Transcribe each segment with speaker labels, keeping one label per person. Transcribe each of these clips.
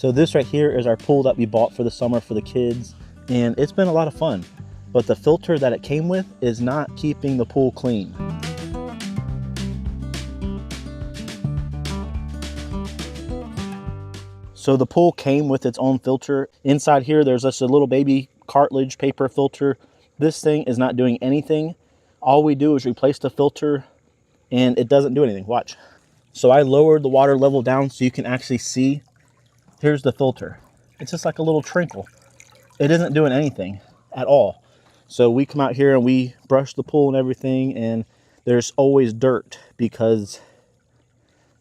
Speaker 1: So this right here is our pool that we bought for the summer for the kids, and it's been a lot of fun. But the filter that it came with is not keeping the pool clean. So the pool came with its own filter. Inside here, there's just a little baby cartilage paper filter. This thing is not doing anything. All we do is replace the filter and it doesn't do anything. Watch. So I lowered the water level down so you can actually see. Here's the filter. It's just like a little trickle. It isn't doing anything at all. So we come out here and we brush the pool and everything, and there's always dirt because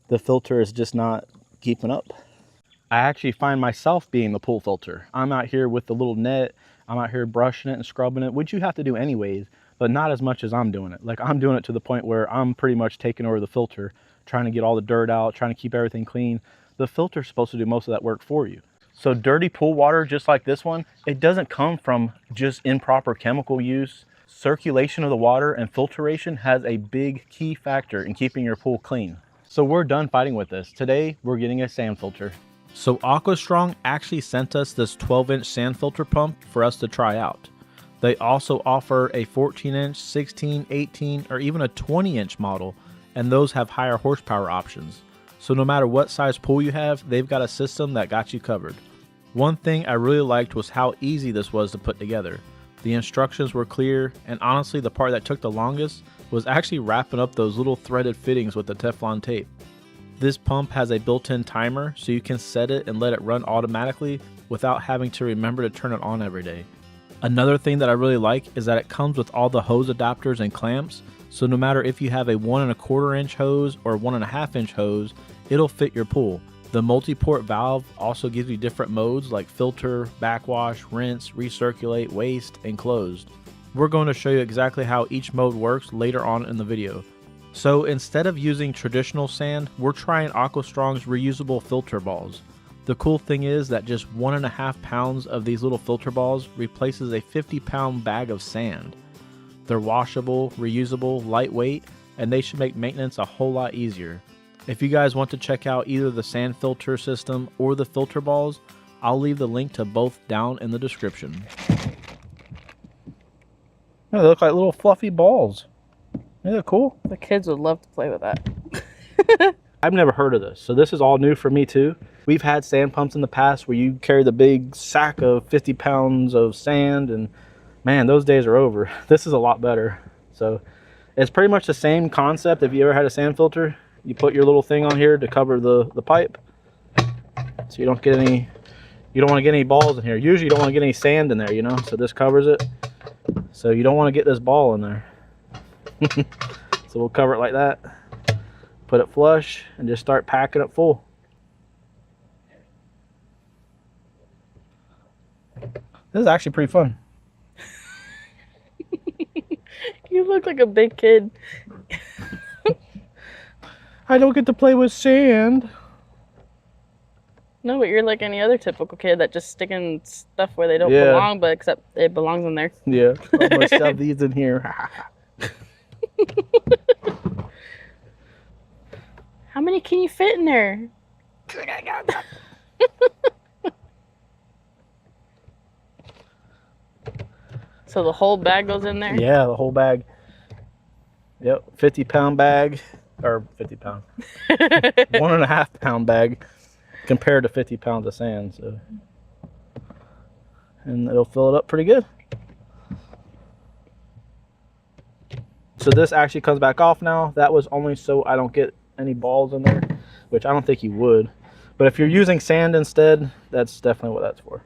Speaker 1: the filter is just not keeping up. I actually find myself being the pool filter. I'm out here with the little net. I'm out here brushing it and scrubbing it, which you have to do anyways, but not as much as I'm doing it. Like, I'm doing it to the point where I'm pretty much taking over the filter, trying to get all the dirt out, trying to keep everything clean. The filter's supposed to do most of that work for you. So dirty pool water, just like this one, it doesn't come from just improper chemical use. Circulation of the water and filtration has a big key factor in keeping your pool clean. So we're done fighting with this. Today, we're getting a sand filter. So AquaStrong actually sent us this 12-inch sand filter pump for us to try out. They also offer a 14-inch, 16, 18, or even a 20-inch model, and those have higher horsepower options. So no matter what size pool you have, they've got a system that got you covered. One thing I really liked was how easy this was to put together. The instructions were clear, and honestly the part that took the longest was actually wrapping up those little threaded fittings with the Teflon tape. This pump has a built-in timer, so you can set it and let it run automatically without having to remember to turn it on every day. Another thing that I really like is that it comes with all the hose adapters and clamps, so no matter if you have a 1 1/4 inch hose or 1 1/2 inch hose, it'll fit your pool. The multi-port valve also gives you different modes like filter, backwash, rinse, recirculate, waste, and closed. We're going to show you exactly how each mode works later on in the video. So instead of using traditional sand, we're trying AquaStrong's reusable filter balls. The cool thing is that just 1.5 pounds of these little filter balls replaces a 50-pound bag of sand. They're washable, reusable, lightweight, and they should make maintenance a whole lot easier. If you guys want to check out either the sand filter system or the filter balls, I'll leave the link to both down in the description. Oh, they look like little fluffy balls. Isn't that cool?
Speaker 2: The kids would love to play with that.
Speaker 1: I've never heard of this, so this is all new for me too. We've had sand pumps in the past where you carry the big sack of 50 pounds of sand, and man, those days are over. This is a lot better. So it's pretty much the same concept. If you ever had a sand filter, you put your little thing on here to cover the pipe, so you don't get any, you don't want to get any balls in here. Usually you don't want to get any sand in there, you know, so this covers it. So you don't want to get this ball in there. So we'll cover it like that, put it flush, and just start packing it full. This is actually pretty fun.
Speaker 2: You look like a big kid.
Speaker 1: I don't get to play with sand.
Speaker 2: No, but you're like any other typical kid that just sticking stuff where they don't belong, but except it belongs in there.
Speaker 1: Yeah, I'm gonna shove these in here.
Speaker 2: How many can you fit in there? So the whole bag goes in there?
Speaker 1: Yeah, the whole bag. Yep, 50-pound bag, or 50 pound. 1.5 pound bag compared to 50 pounds of sand. So, and it'll fill it up pretty good. So this actually comes back off now. That was only so I don't get any balls in there, which I don't think you would. But if you're using sand instead, that's definitely what that's for.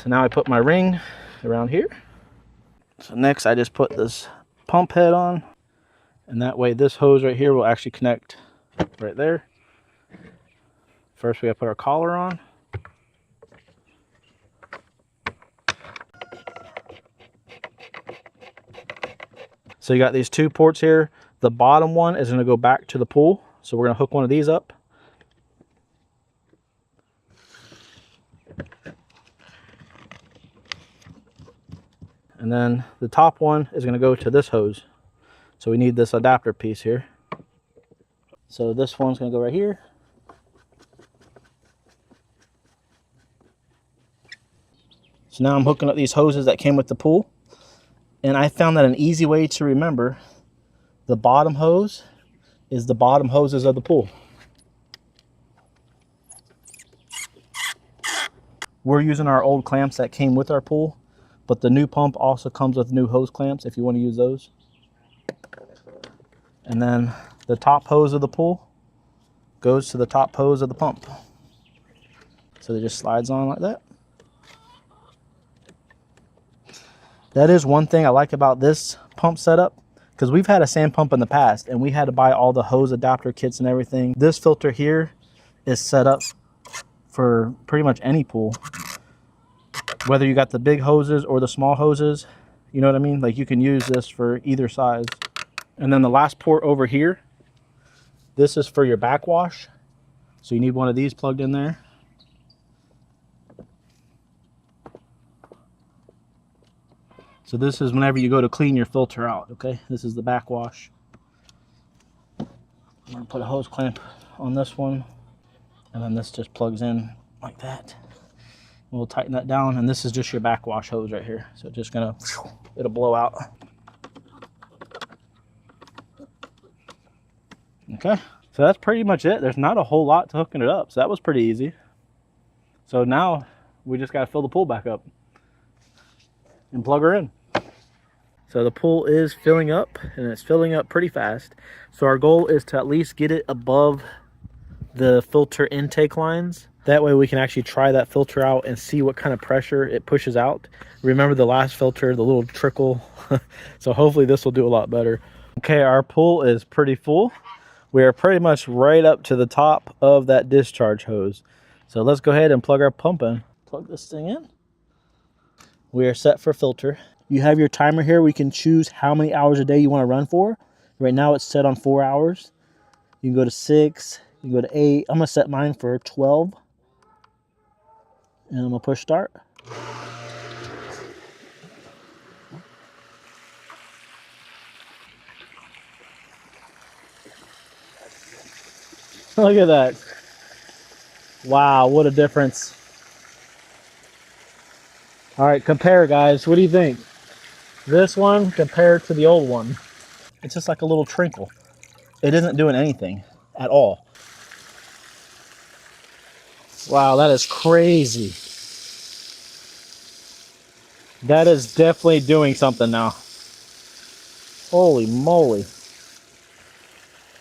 Speaker 1: So now I put my ring around here. So next I just put this pump head on, and that way this hose right here will actually connect right there. First we gotta put our collar on. So you got these two ports here. The bottom one is going to go back to the pool. So we're going to hook one of these up. And then the top one is going to go to this hose. So we need this adapter piece here. So this one's going to go right here. So now I'm hooking up these hoses that came with the pool. And I found that an easy way to remember, the bottom hose is the bottom hoses of the pool. We're using our old clamps that came with our pool, but the new pump also comes with new hose clamps if you want to use those. And then the top hose of the pool goes to the top hose of the pump. So it just slides on like that. That is one thing I like about this pump setup, because we've had a sand pump in the past and we had to buy all the hose adapter kits and everything. This filter here is set up for pretty much any pool, whether you got the big hoses or the small hoses, you know what I mean? Like you can use this for either size. And then the last port over here, this is for your backwash. So you need one of these plugged in there. So this is whenever you go to clean your filter out, okay? This is the backwash. I'm gonna put a hose clamp on this one, and then this just plugs in like that. We'll tighten that down, and this is just your backwash hose right here. So just gonna, it'll blow out. Okay, so that's pretty much it. There's not a whole lot to hooking it up, so that was pretty easy. So now we just gotta fill the pool back up and plug her in. So the pool is filling up, and it's filling up pretty fast. So our goal is to at least get it above the filter intake lines. That way we can actually try that filter out and see what kind of pressure it pushes out. Remember the last filter, the little trickle. So hopefully this will do a lot better. Okay, our pool is pretty full. We are pretty much right up to the top of that discharge hose. So let's go ahead and plug our pump in. Plug this thing in. We are set for filter. You have your timer here. We can choose how many hours a day you want to run for. Right now it's set on 4 hours. You can go to 6, you can go to 8. I'm gonna set mine for 12. And I'm gonna push start. Look at that. Wow, what a difference. All right, compare, guys. What do you think? This one compared to the old one. It's just like a little trickle. It isn't doing anything at all. Wow, that is crazy. That is definitely doing something now. Holy moly.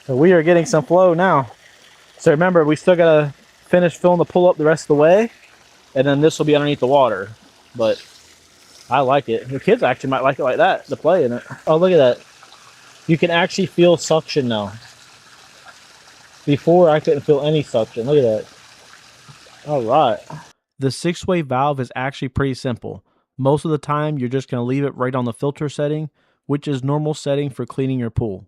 Speaker 1: So we are getting some flow now. So remember, we still gotta finish filling the pool up the rest of the way, and then this will be underneath the water. But I like it. The kids actually might like it like that, to play in it. Oh, look at that. You can actually feel suction now. Before, I couldn't feel any suction. Look at that. All right. The 6-way valve is actually pretty simple. Most of the time, you're just going to leave it right on the filter setting, which is normal setting for cleaning your pool.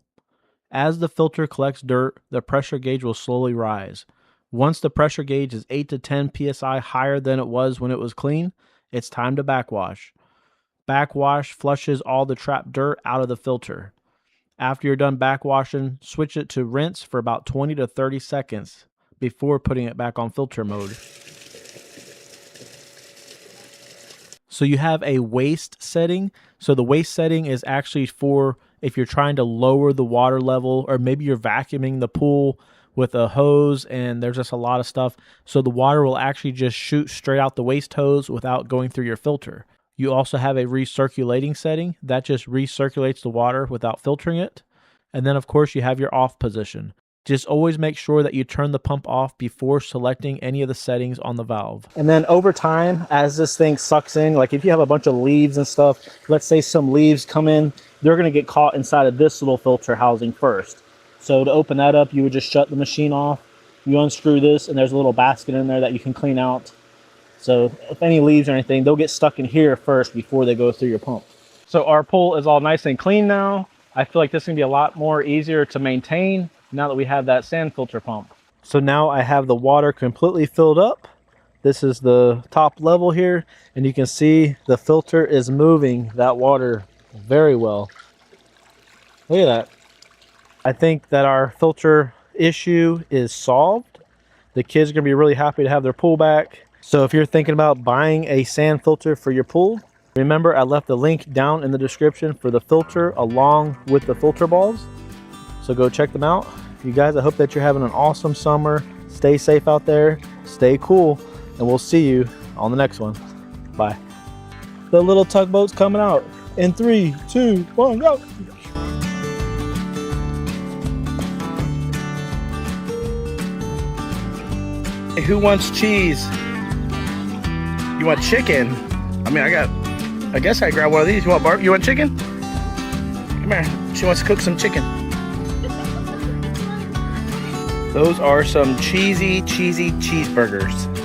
Speaker 1: As the filter collects dirt, the pressure gauge will slowly rise. Once the pressure gauge is 8 to 10 psi higher than it was when it was clean, it's time to backwash. Backwash flushes all the trapped dirt out of the filter. After you're done backwashing, switch it to rinse for about 20 to 30 seconds before putting it back on filter mode. So you have a waste setting. So the waste setting is actually for if you're trying to lower the water level, or maybe you're vacuuming the pool with a hose and there's just a lot of stuff. So the water will actually just shoot straight out the waste hose without going through your filter. You also have a recirculating setting that just recirculates the water without filtering it. And then of course you have your off position. Just always make sure that you turn the pump off before selecting any of the settings on the valve. And then over time, as this thing sucks in, like if you have a bunch of leaves and stuff, let's say some leaves come in, they're gonna get caught inside of this little filter housing first. So to open that up, you would just shut the machine off. You unscrew this and there's a little basket in there that you can clean out. So if any leaves or anything, they'll get stuck in here first before they go through your pump. So our pool is all nice and clean now. I feel like this is gonna be a lot more easier to maintain now that we have that sand filter pump. So now I have the water completely filled up. This is the top level here, and you can see the filter is moving that water very well. Look at that. I think that our filter issue is solved. The kids are gonna be really happy to have their pool back. So if you're thinking about buying a sand filter for your pool, remember I left the link down in the description for the filter along with the filter balls. So go check them out. You guys, I hope that you're having an awesome summer. Stay safe out there, stay cool, and we'll see you on the next one. Bye. The little tugboat's coming out in 3, 2, 1, go. Hey, who wants cheese? You want chicken? I mean, I guess I grab one of these. You want you want chicken? Come here. She wants to cook some chicken. Those are some cheesy cheeseburgers.